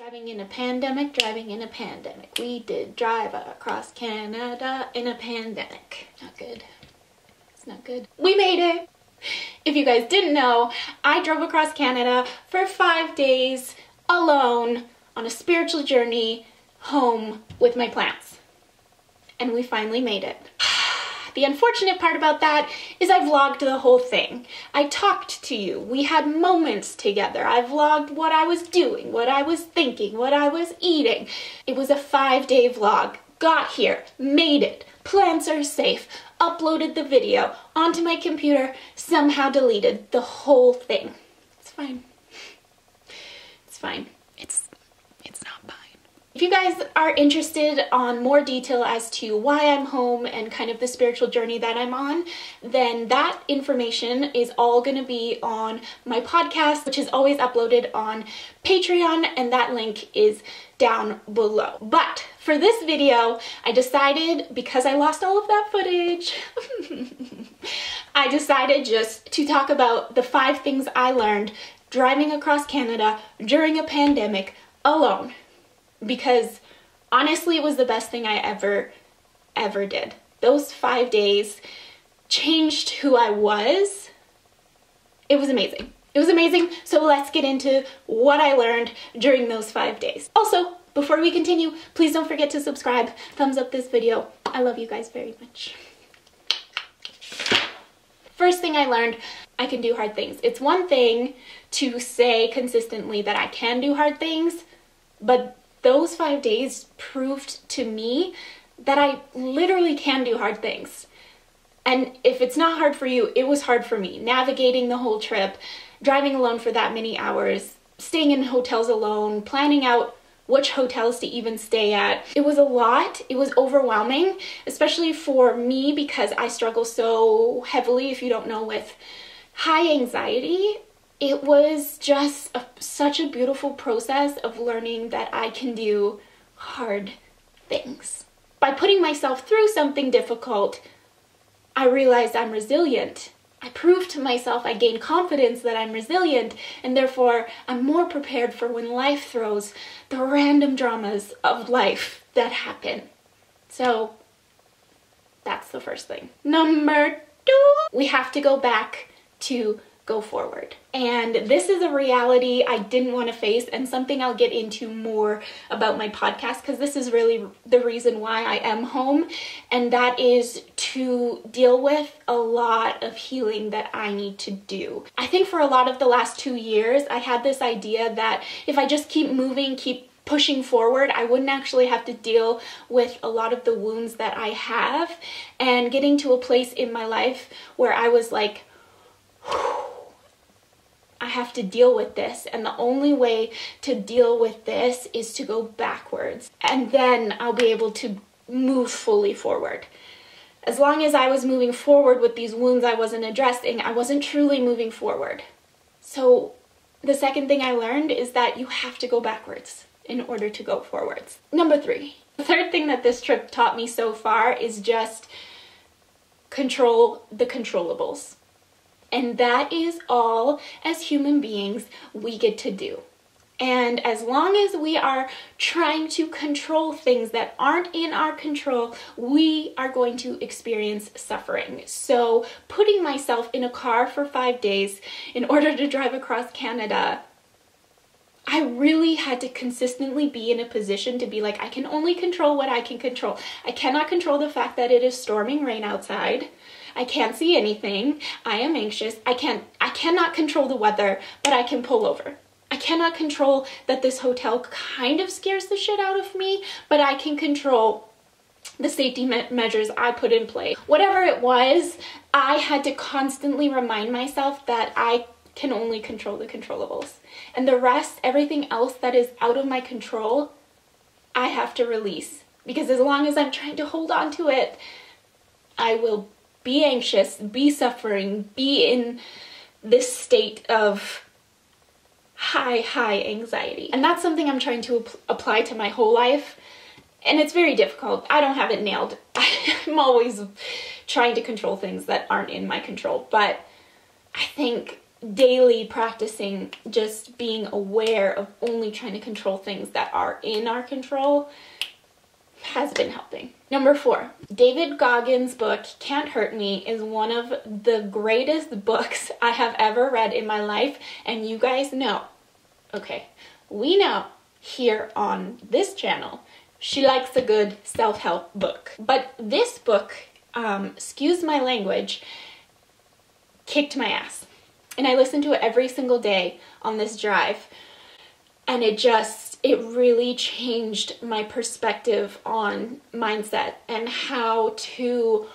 Driving in a pandemic, driving in a pandemic. We did drive across Canada in a pandemic. Not good. It's not good. We made it. If you guys didn't know, I drove across Canada for 5 days alone on a spiritual journey home with my plants. And we finally made it. The unfortunate part about that is I vlogged the whole thing. I talked to you. We had moments together. I vlogged what I was doing, what I was thinking, what I was eating. It was a 5-day vlog. Got here, made it. Plants are safe. Uploaded the video onto my computer, somehow deleted the whole thing. It's fine. It's fine. It's not fine. If you guys are interested on more detail as to why I'm home and kind of the spiritual journey that I'm on, then that information is all going to be on my podcast, which is always uploaded on Patreon, and that link is down below. But for this video, I decided, because I lost all of that footage, I decided just to talk about the 5 things I learned driving across Canada during a pandemic alone. Because honestly, it was the best thing I ever did. Those 5 days changed who I was. It was amazing. It was amazing. So let's get into what I learned during those 5 days. Also, before we continue, please don't forget to subscribe. Thumbs up this video. I love you guys very much. First thing I learned, I can do hard things. It's one thing to say consistently that I can do hard things, but those 5 days proved to me that I literally can do hard things. And if it's not hard for you, it was hard for me. Navigating the whole trip, driving alone for that many hours, staying in hotels alone, planning out which hotels to even stay at. It was a lot. It was overwhelming, especially for me because I struggle so heavily, if you don't know, with high anxiety. It was just such a beautiful process of learning that I can do hard things. By putting myself through something difficult, I realized I'm resilient. I proved to myself, I gained confidence that I'm resilient, and therefore I'm more prepared for when life throws the random dramas of life that happen. So that's the first thing. Number 2, we have to go back to go forward. And this is a reality I didn't want to face, and something I'll get into more about my podcast, because this is really the reason why I am home, and that is to deal with a lot of healing that I need to do. I think for a lot of the last 2 years, I had this idea that if I just keep moving, keep pushing forward, I wouldn't actually have to deal with a lot of the wounds that I have, and getting to a place in my life where I was like, I have to deal with this, and the only way to deal with this is to go backwards, and then I'll be able to move fully forward. As long as I was moving forward with these wounds I wasn't addressing, I wasn't truly moving forward. So the second thing I learned is that you have to go backwards in order to go forwards. Number 3. The third thing that this trip taught me so far is just control the controllables. And that is all, as human beings, we get to do. And as long as we are trying to control things that aren't in our control, we are going to experience suffering. So putting myself in a car for 5 days in order to drive across Canada, I really had to consistently be in a position to be like, I can only control what I can control. I cannot control the fact that it is storming rain outside. I can't see anything. I am anxious. I cannot control the weather, but I can pull over. I cannot control that this hotel kind of scares the shit out of me, but I can control the safety measures I put in place. Whatever it was, I had to constantly remind myself that I can only control the controllables. And the rest, everything else that is out of my control, I have to release. Because as long as I'm trying to hold on to it, I will be anxious, be suffering, be in this state of high anxiety. And that's something I'm trying to apply to my whole life. And it's very difficult. I don't have it nailed. I'm always trying to control things that aren't in my control. But I think daily practicing just being aware of only trying to control things that are in our control has been helping. Number 4, David Goggins' book, Can't Hurt Me, is one of the greatest books I have ever read in my life. And you guys know, okay, we know here on this channel, she likes a good self-help book. But this book, excuse my language, kicked my ass. And I listened to it every single day on this drive. And it really changed my perspective on mindset and how to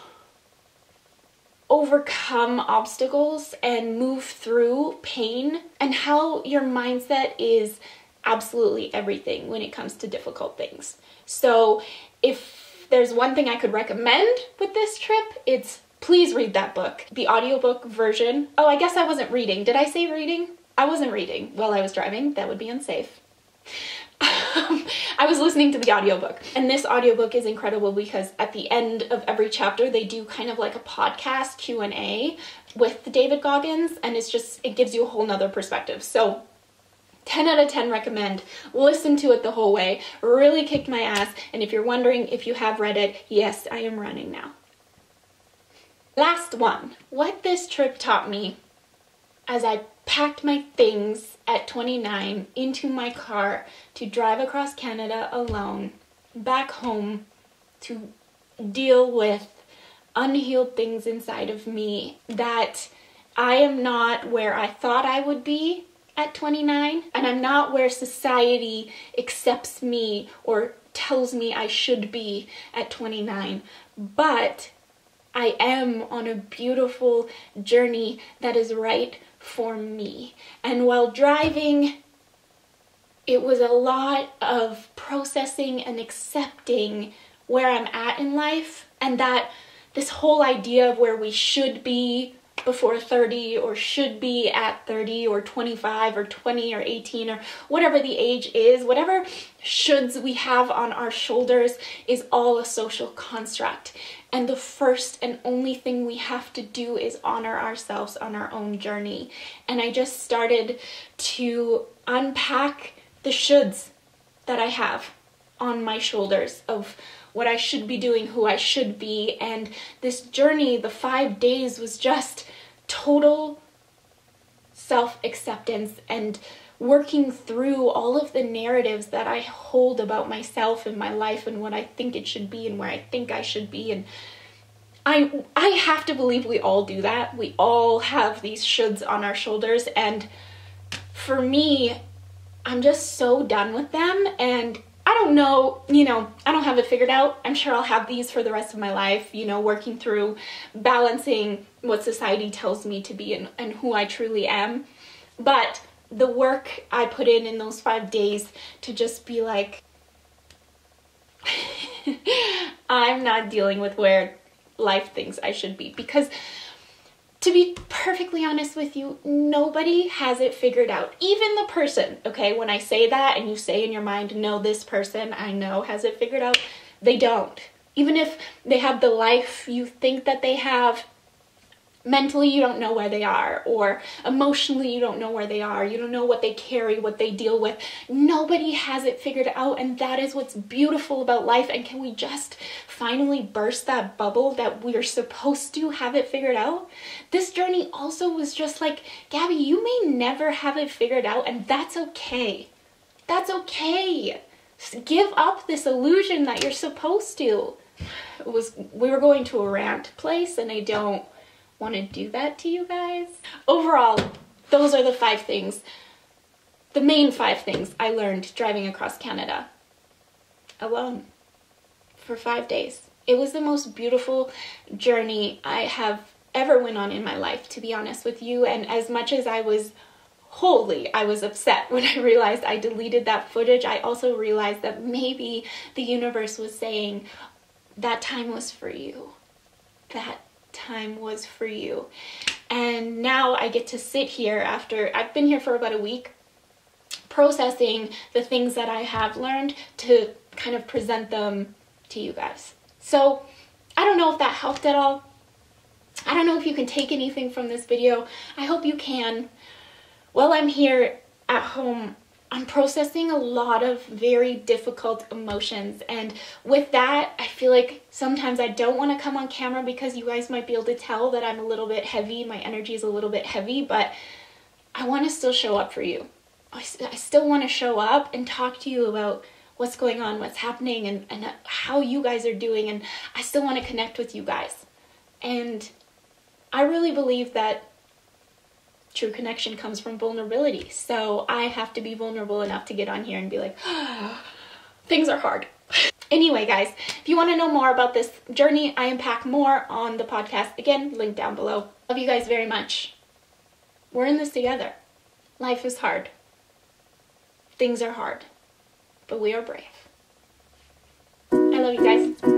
overcome obstacles and move through pain, and how your mindset is absolutely everything when it comes to difficult things. So if there's one thing I could recommend with this trip, it's please read that book. The audiobook version. Oh, I guess I wasn't reading. Did I say reading? I wasn't reading while I was driving. That would be unsafe. I was listening to the audiobook. And this audiobook is incredible because at the end of every chapter, they do kind of like a podcast Q&A with David Goggins. And it gives you a whole nother perspective. So 10 out of 10 recommend. Listen to it the whole way. Really kicked my ass. And if you're wondering if you have read it, yes, I am running now. Last one. What this trip taught me as I packed my things at 29 into my car to drive across Canada alone, back home, to deal with unhealed things inside of me, that I am not where I thought I would be at 29, and I'm not where society accepts me or tells me I should be at 29, but I am on a beautiful journey that is right for me. And while driving, it was a lot of processing and accepting where I'm at in life, and that this whole idea of where we should be before 30 or should be at 30 or 25 or 20 or 18 or whatever the age is, whatever shoulds we have on our shoulders is all a social construct. And the first and only thing we have to do is honor ourselves on our own journey. And I just started to unpack the shoulds that I have on my shoulders of what I should be doing, who I should be. And this journey, the 5 days, was just total self-acceptance and working through all of the narratives that I hold about myself and my life and what I think it should be and where I think I should be. And I have to believe we all do that. We all have these shoulds on our shoulders. And for me, I'm just so done with them. And I don't know, I don't have it figured out. I'm sure I'll have these for the rest of my life, working through balancing what society tells me to be and who I truly am. But the work I put in those 5 days to just be like, I'm not dealing with where life thinks I should be. Because to be perfectly honest with you, nobody has it figured out. Even the person, okay, when I say that and you say in your mind, no, this person I know has it figured out, they don't. Even if they have the life you think that they have, mentally you don't know where they are, or emotionally you don't know where they are. You don't know what they carry, what they deal with. Nobody has it figured out, and that is what's beautiful about life. And can we just finally burst that bubble that we're supposed to have it figured out? This journey also was just like, Gabby, you may never have it figured out, and that's okay. That's okay. Just give up this illusion that you're supposed to. We were going to a rant place, and I don't want to do that to you guys. Overall, those are the 5 things, the main 5 things I learned driving across Canada alone for 5 days. It was the most beautiful journey I have ever went on in my life, to be honest with you. And as much as I was upset when I realized I deleted that footage, I also realized that maybe the universe was saying that time was for you. That time was for you. And now I get to sit here after I've been here for about a week, processing the things that I have learned to kind of present them to you guys. So I don't know if that helped at all. I don't know if you can take anything from this video. I hope you can. While I'm here at home, I'm processing a lot of very difficult emotions, and with that, I feel like sometimes I don't want to come on camera because you guys might be able to tell that I'm a little bit heavy, my energy is a little bit heavy, but I want to still show up for you. I still want to show up and talk to you about what's going on, what's happening, and how you guys are doing, and I still want to connect with you guys. And I really believe that true connection comes from vulnerability. So I have to be vulnerable enough to get on here and be like, things are hard. Anyway, guys, if you want to know more about this journey, I unpack more on the podcast. Again, link down below. Love you guys very much. We're in this together. Life is hard. Things are hard. But we are brave. I love you guys.